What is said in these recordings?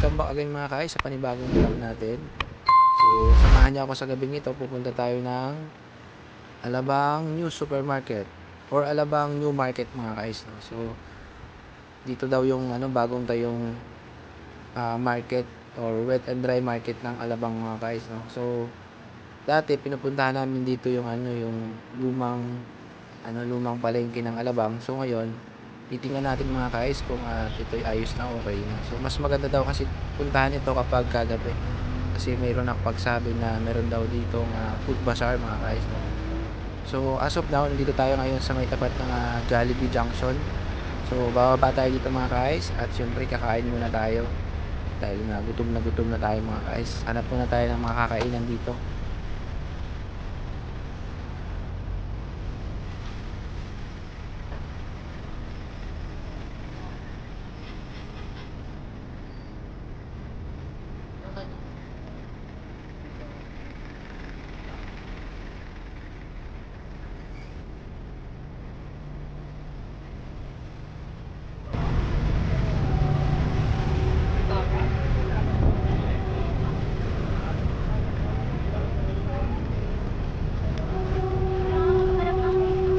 Welcome back again mga guys sa panibagong vlog natin. So, samahan niyo ako sa gabing ito. Pupunta tayo ng Alabang New Supermarket or Alabang New Market mga guys. No? So, dito daw yung bagong tayong market or wet and dry market ng Alabang mga guys. No? So, dati pinupuntahan namin dito yung yung lumang palengke ng Alabang. So, ngayon titingnan natin mga guys kung ito'y ayos na, okay na. So mas maganda daw kasi puntahan ito kapag kagabi. Kasi mayroon nakapagsabi na meron daw dito food bazaar mga guys. No? So as of now, nandito tayo ngayon sa may tapat ng Jollibee Junction. So bababa tayo dito mga guys at syempre kakain muna tayo. Dahil na gutom na tayo mga guys. Hanap muna tayo ng mga kakainan dito.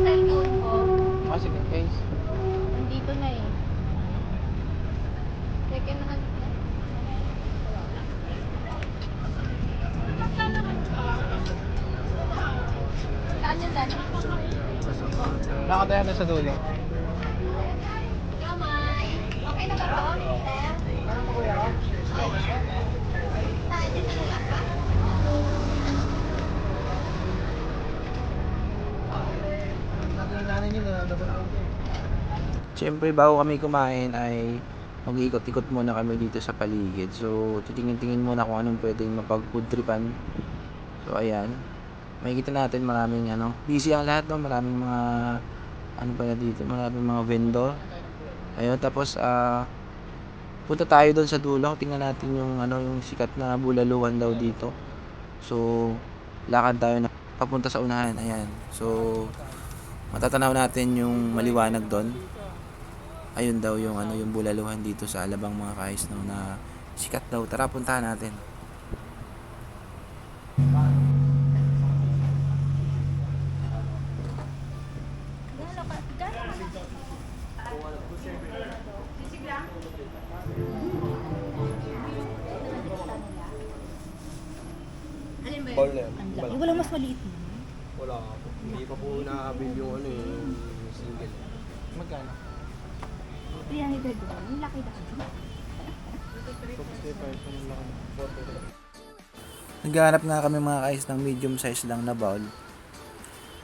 Cellphone ko. Sige guys. Nandito na eh. Second hand na. Saan yan dati? Nakataya na sa dulo. Okay na ba ito? Siyempre bago kami kumain ay mag-iikot-ikot muna kami dito sa paligid. So titingin-tingin muna kung anong pwedeng mapag-food tripan. So ayan. Makikita natin maraming busy ang lahat, no, maraming mga pala dito, maraming mga vendor. Ayun, tapos punta tayo doon sa dulo, tingnan natin yung sikat na bulaluhan daw dito. So lakad tayo na papunta sa unahan. Ayan. So matatanaw natin yung maliwanag doon. Ayun daw yung bulaluhan dito sa Alabang mga guys, no, na sikat daw. Tara, puntahan natin. Ball na yan. Yung walang mas maliit mo. Wala po. Hindi pa po nakabil yung yung single. Magkano? 300 doon. Yung laki dati. Naghahanap nga kami mga guys ng medium size lang na bowl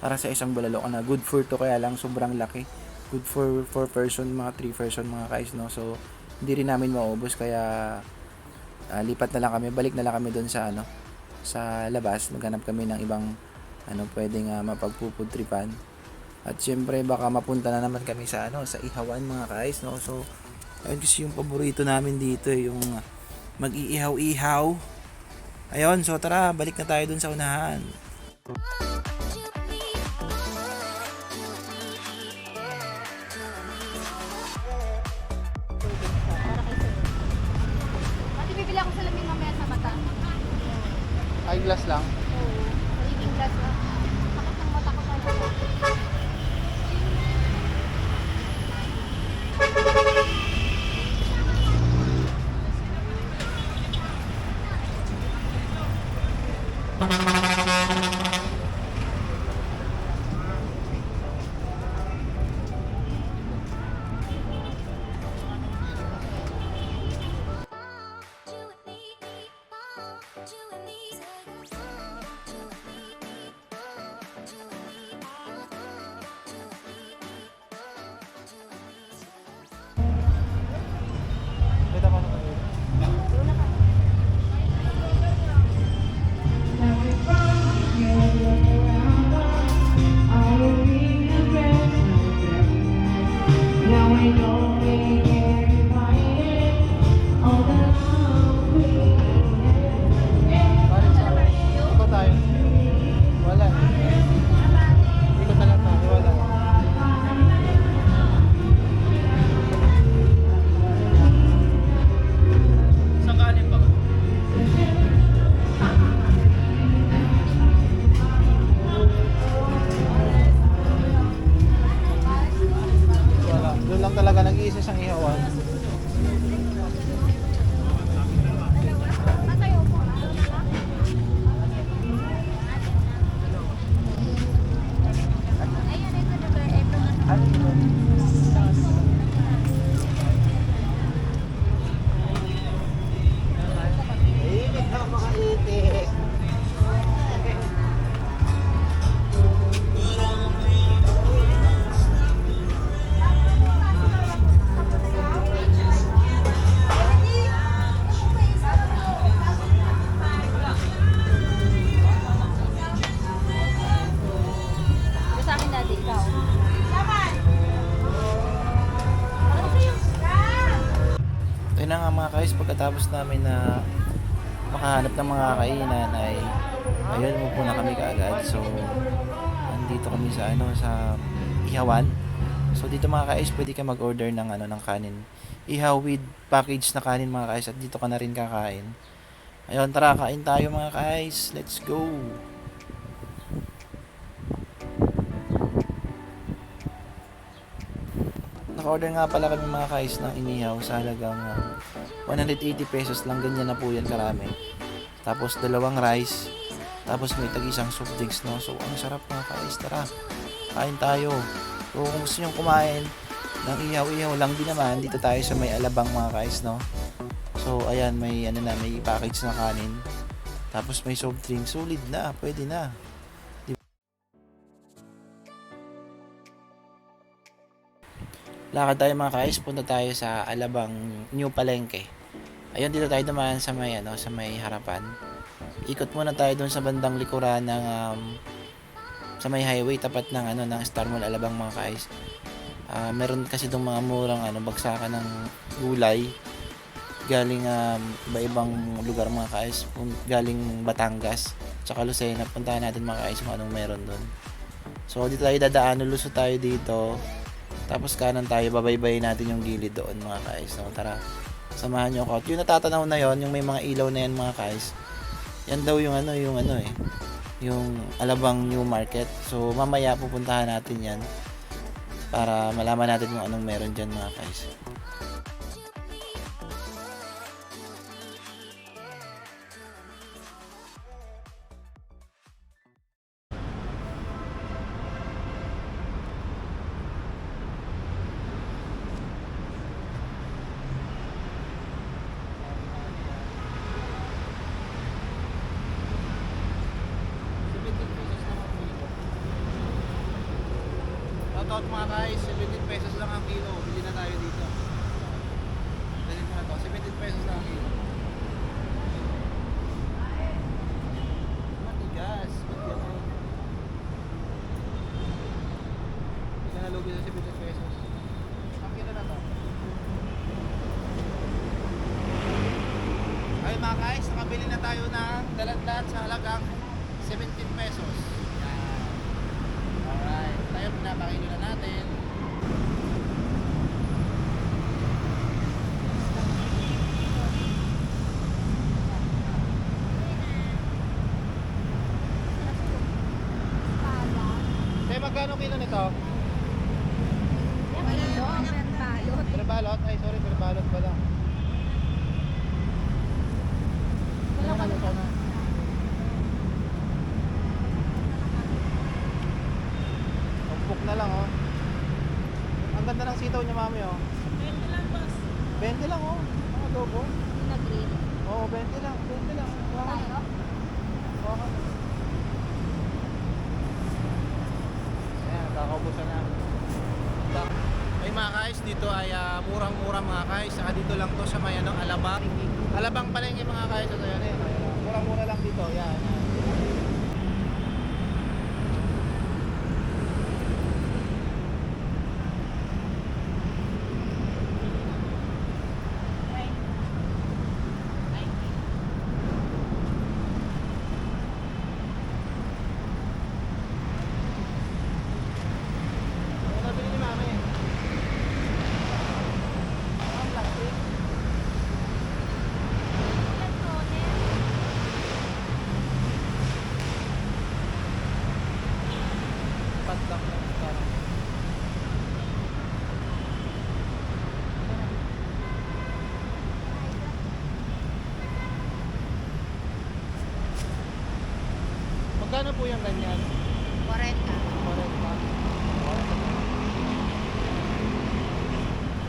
para sa isang bulalo na good for to, kaya lang sobrang laki. Good for 4 person, mga 3 person mga guys, no. So hindi rin namin maubos kaya lipat na lang kami, balik na lang kami doon sa sa labas. Naghanap kami ng ibang pwedeng mapagpupudtripan. At syempre baka mapunta na naman kami sa sa ihawan mga guys, no. So ayun, kasi yung paborito namin dito yung mag-iihaw-ihaw. Ayun, so tara, balik na tayo dun sa unahan. Para kay sir. Pati bibili ako salamin mamaya sa mata. Eyeglass lang. Oo. Reading glass lang. Sakit ng mata ko talaga. Kita pa naman. Doon na ka. Ayun na nga mga guys, pagkatapos namin na makahanap ng mga kainan ay ayun, umupo na kami kaagad. So andito kami sa sa Ihawan. So dito mga guys, pwede ka mag-order ng ng kanin. Ihaw with package na kanin mga guys, at dito ka na rin kakain. Ayun, tara kain tayo mga guys. Let's go. Naka-order nga pala kami mga guys ng inihaw sa halagang 180 pesos lang, ganyan na po yan karami. Tapos dalawang rice, tapos may tag-isang soft drinks, no? So ang sarap mga guys, tara kain tayo. So kung gusto nyo kumain ng ihaw-ihaw lang din naman, dito tayo sa may Alabang mga guys, no? So ayan, may may package na kanin, tapos may soft drink, solid na, pwede na. Lakad tayo mga guys, punta tayo sa Alabang New Palengke. Ayun, dito tayo dumaan sa may sa may harapan. Ikot muna tayo doon sa bandang likuran ng sa may highway tapat ng ng Star Mall Alabang mga guys. Meron kasi dong mga murang bagsakan ng gulay galing iba-ibang lugar mga guys, galing Batangas tsaka Lucena. Puntahan natin mga guys kung anong meron doon. So dito tayo dadaan, lulusot tayo dito. Tapos kanan tayo, babaybayin natin yung gilid doon mga guys. So tara, samahan nyo ako. At yung natatanaw na yon, yung may mga ilaw na yan mga guys, yan daw yung yung Alabang New Market. So mamaya pupuntahan natin yan para malaman natin kung anong meron dyan mga guys. Shoutout mga guys, 17 pesos lang ang kilo. Bili na tayo dito. Dali mo na to, 17 pesos lang ang kilo. Matigas. Hindi ka nalugi sa 17 pesos. Ang kilo na to. Ay mga guys, nakabili na tayo ng dalat-dalat sa halagang 17 pesos. Alright, tayo pinapakilo na natin. Tayo magkano kilo nito? Perbalot? Ay sorry, perbalot pala. Umpok na lang oh. Ang ganda ng sitaw niya mami oh. 20 lang boss. 20 lang oh. Ang adobo. Na green. Oo, 20 lang, 20 lang. Tayo? Baka. Ayan, nakakaubusan na. Ay mga guys, dito ay murang-murang mga guys. Saka dito lang to sa may Alabang. Alabang Palengke mga guys. Ito yan eh. Murang-mura lang dito. Yan. Magkano po yung ganyan? 40. 40.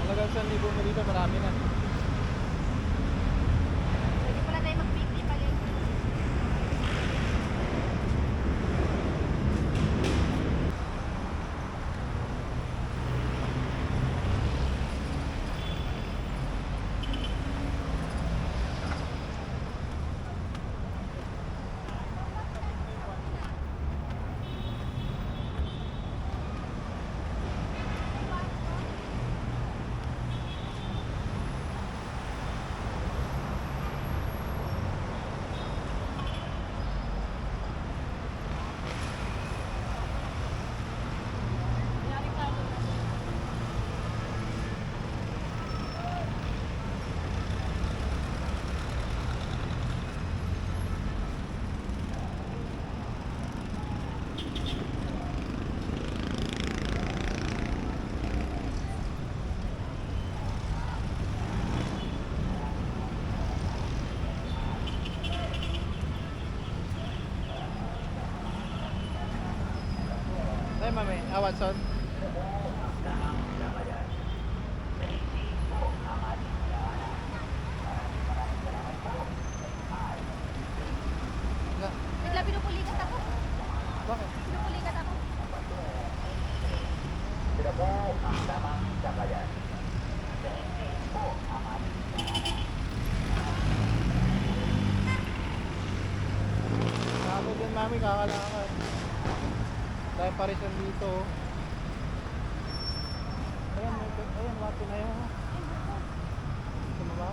Halagang 1,000 mo dito, marami na. Pwede pala tayo mag-weekly palengke. Ay, mami. Ah, Watson. Bigla pinupulikat ako. Bakit? Pinupulikat ako. Ako din, mami, kakalakad. Dahil parisan dito. Ayan, ayan, wapo na yun. Ito mo ba?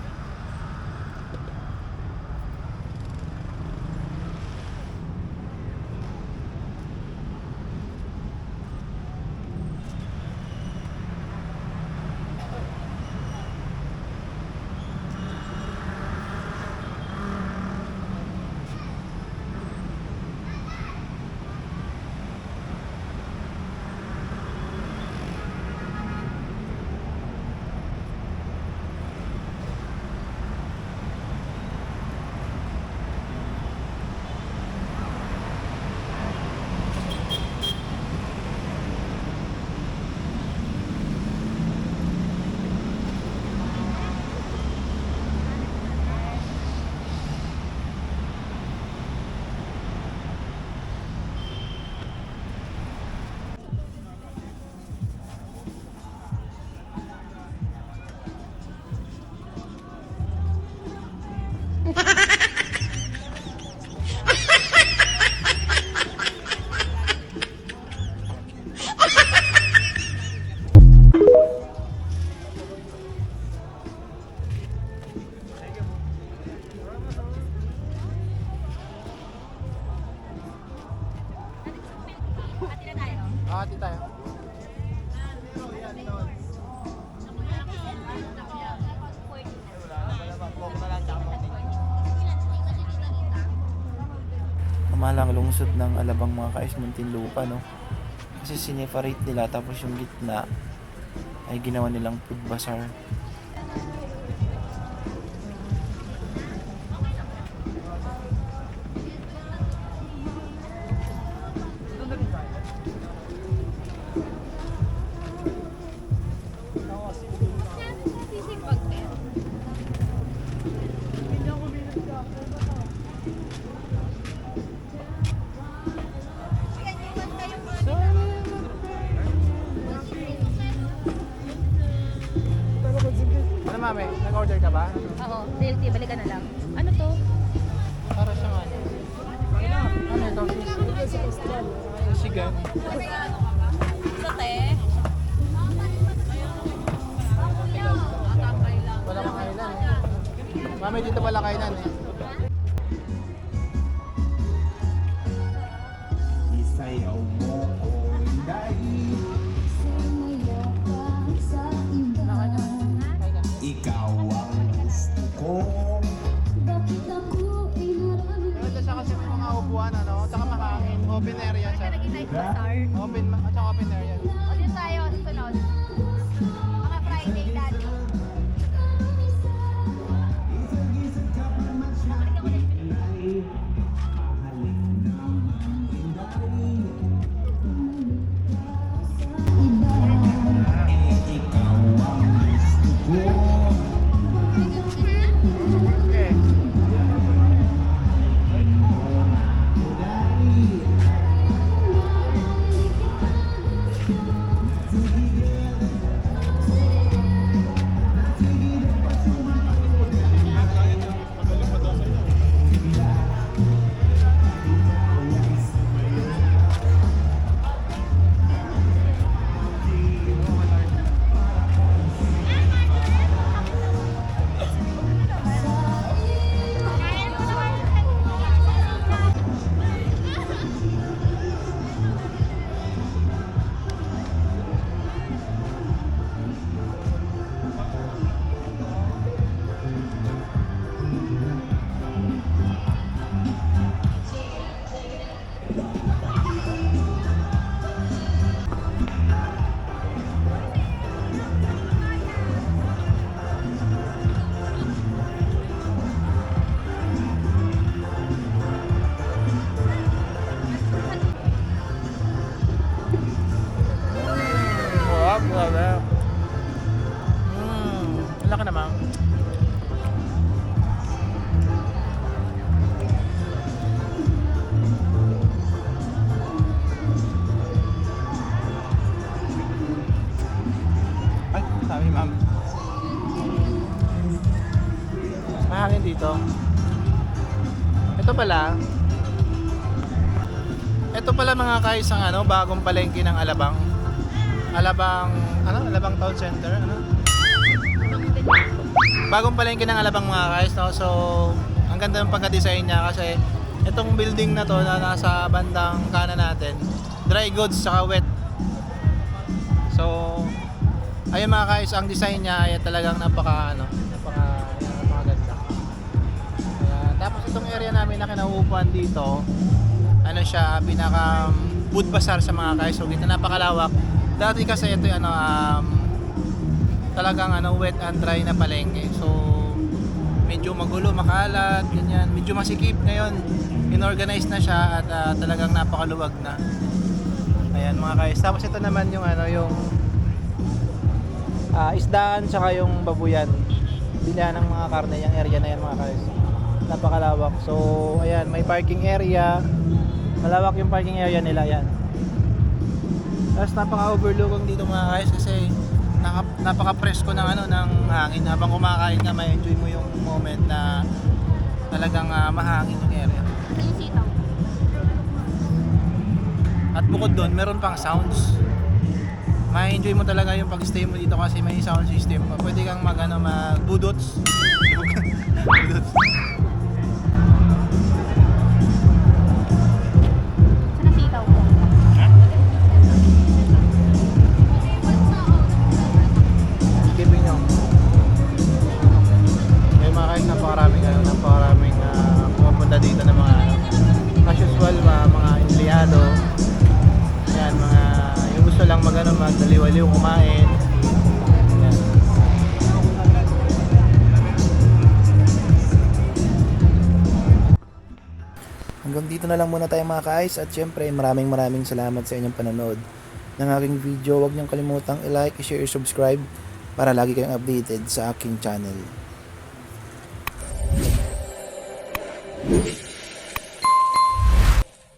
Ati na tayo. Ati tayo. Kamahalang lungsod ng Alabang mga kais, Muntinlupa, no? Kasi sineparate nila, tapos yung gitna ay ginawa nilang food bazaar. Sisig bagnet. Ano, mami? Nag-order ka ba? Oo, DLT, balikan na lang. Ano to? Para sa ano? Ano ito? Sisigan. Ito, te. Wala kang kailan eh. Mami, dito pala kailan eh. Isayaw mo ko dahil ikaw ang gusto ko. Ito siya kasi may mga upuan, ano? Tsaka mahangin. Open area siya. Nag-night bazaar. At saka open area. O, dito tayo, susunod. Mga Friday, daddy. Ikaw ang gusto ko. Okay. Mahangin dito. Ito pala mga guys ang ano, bagong palengke ng Alabang. Alabang Town Center, Bagong palengke ng Alabang mga guys, no? So, ang ganda ng pagka-design niya kasi itong building na to na nasa bandang kanan natin, dry goods saka wet. So, ayun mga guys, ang design niya ay talagang napakaganda. Ayan. Tapos itong area namin na kinauupuan dito, ano siya, pinaka food bazaar sa mga guys. So, napakalawak. Dati kasi ito talagang wet and dry na palengke. So, medyo magulo, makalat, ganyan. Medyo masikip ngayon. Inorganize na siya at talagang napakaluwag na. Ayan mga guys. Tapos ito naman yung yung isdaan tsaka yung babuyan. Bilihan ng mga karne yung area na yan mga guys. Napakalawak. So, ayan, may parking area. Malawak yung parking area nila yan. Tapos napaka-overlooking dito mga guys kasi napaka-presko ng ng hangin. Habang kumakain ka, may enjoy mo yung moment na talagang mahangin yung area. Yung sitaw. At bukod doon, meron pang sounds. Ma-enjoy mo talaga yung pag-stay mo dito kasi may sound system. Pwede kang mag-budots. Budots. Sana sitaw ko. Skiping nyo. May mga guys, napakaraming pumunta dito ng mga as usual, mga empleyado. Yan, yung gusto lang magdaliwaliw, kumain. Yan. Hanggang dito na lang muna tayo mga ka-ice at syempre maraming salamat sa inyong panonood ng aking video. Huwag niyong kalimutang i-like, i-share, i-subscribe para lagi kayong updated sa aking channel.